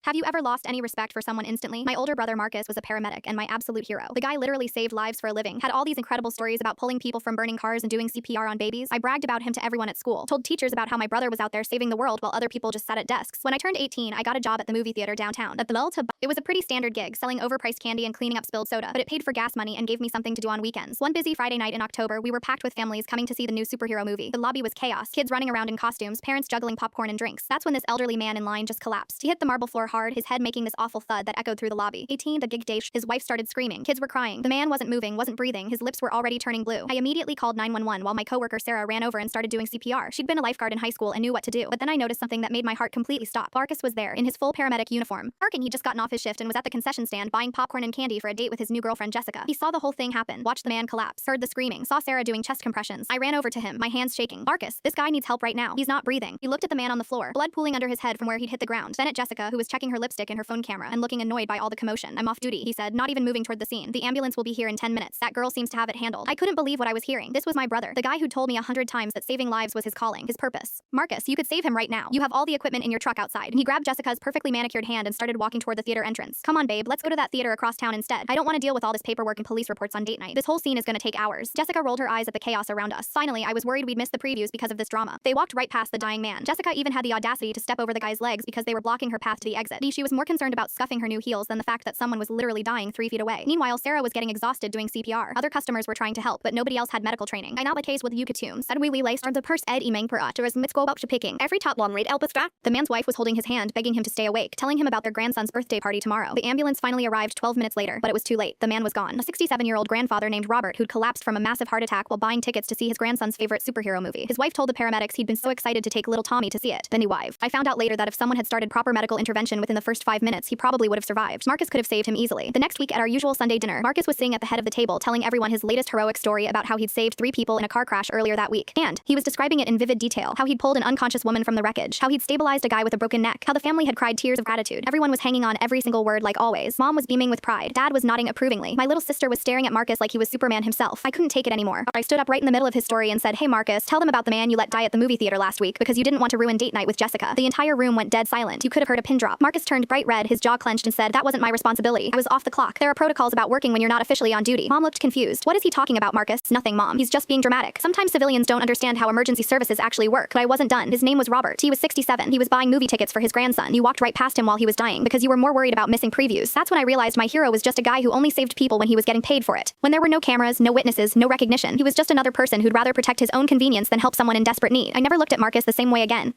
Have you ever lost any respect for someone instantly? My older brother Marcus was a paramedic and my absolute hero. The guy literally saved lives for a living, had all these incredible stories about pulling people from burning cars and doing CPR on babies. I bragged about him to everyone at school, told teachers about how my brother was out there saving the world while other people just sat at desks. When I turned 18, I got a job at the movie theater downtown. It was a pretty standard gig, selling overpriced candy and cleaning up spilled soda, but it paid for gas money and gave me something to do on weekends. One busy Friday night in October, we were packed with families coming to see the new superhero movie. The lobby was chaos, kids running around in costumes, parents juggling popcorn and drinks. That's when this elderly man in line just collapsed. He hit the marble floor hard, his head making this awful thud that echoed through the lobby. 18, the gig day, his wife started screaming. Kids were crying. The man wasn't moving, wasn't breathing, his lips were already turning blue. I immediately called 911 while my coworker Sarah ran over and started doing CPR. She'd been a lifeguard in high school and knew what to do. But then I noticed something that made my heart completely stop. Marcus was there, in his full paramedic uniform. Arkin, he just gotten off his shift and was at the concession stand buying popcorn and candy for a date with his new girlfriend Jessica. He saw the whole thing happen, watched the man collapse, heard the screaming, saw Sarah doing chest compressions. I ran over to him, my hands shaking. Marcus, this guy needs help right now. He's not breathing. He looked at the man on the floor, blood pooling under his head from where he'd hit the ground. Then at Jessica, who was checking her lipstick in her phone camera and looking annoyed by all the commotion. I'm off duty, he said, not even moving toward the scene. The ambulance will be here in 10 minutes. That girl seems to have it handled. I couldn't believe what I was hearing. This was my brother, the guy who told me 100 times that saving lives was his calling, his purpose. Marcus, you could save him right now. You have all the equipment in your truck outside. He grabbed Jessica's perfectly manicured hand and started walking toward the theater entrance. Come on, babe, let's go to that theater across town instead. I don't want to deal with all this paperwork and police reports on date night. This whole scene is gonna take hours. Jessica rolled her eyes at the chaos around us. Finally, I was worried we'd miss the previews because of this drama. They walked right past the dying man. Jessica even had the audacity to step over the guy's legs because they were blocking her path to the exit. She was more concerned about scuffing her new heels than the fact that someone was literally dying 3 feet away. Meanwhile, Sarah was getting exhausted doing CPR. Other customers were trying to help, but nobody else had medical training. I now the case with Yukatum. Said we laced the purse ed imang per utteras mitsko picking. Every top long read elpestra. The man's wife was holding his hand, begging him to stay awake, telling him about their grandson's birthday party tomorrow. The ambulance finally arrived 12 minutes later, but it was too late. The man was gone. A 67-year-old grandfather named Robert who'd collapsed from a massive heart attack while buying tickets to see his grandson's favorite superhero movie. His wife told the paramedics he'd been so excited to take little Tommy to see it. The new wife. I found out later that if someone had started proper medical intervention within the first 5 minutes, he probably would have survived. Marcus could have saved him easily. The next week at our usual Sunday dinner, Marcus was sitting at the head of the table telling everyone his latest heroic story about how he'd saved 3 people in a car crash earlier that week. And he was describing it in vivid detail, how he'd pulled an unconscious woman from the wreckage, how he'd stabilized a guy with a broken neck, how the family had cried tears of gratitude. Everyone was hanging on every single word like always. Mom was beaming with pride. Dad was nodding approvingly. My little sister was staring at Marcus like he was Superman himself. I couldn't take it anymore. I stood up right in the middle of his story and said, "Hey Marcus, tell them about the man you let die at the movie theater last week because you didn't want to ruin date night with Jessica." The entire room went dead silent. You could have heard a pin drop. Marcus turned bright red, his jaw clenched and said, "That wasn't my responsibility. I was off the clock. There are protocols about working when you're not officially on duty." Mom looked confused. "What is he talking about, Marcus?" "Nothing, Mom. He's just being dramatic. Sometimes civilians don't understand how emergency services actually work." But I wasn't done. His name was Robert. He was 67. He was buying movie tickets for his grandson. You walked right past him while he was dying because you were more worried about missing previews. That's when I realized my hero was just a guy who only saved people when he was getting paid for it. When there were no cameras, no witnesses, no recognition, he was just another person who'd rather protect his own convenience than help someone in desperate need. I never looked at Marcus the same way again.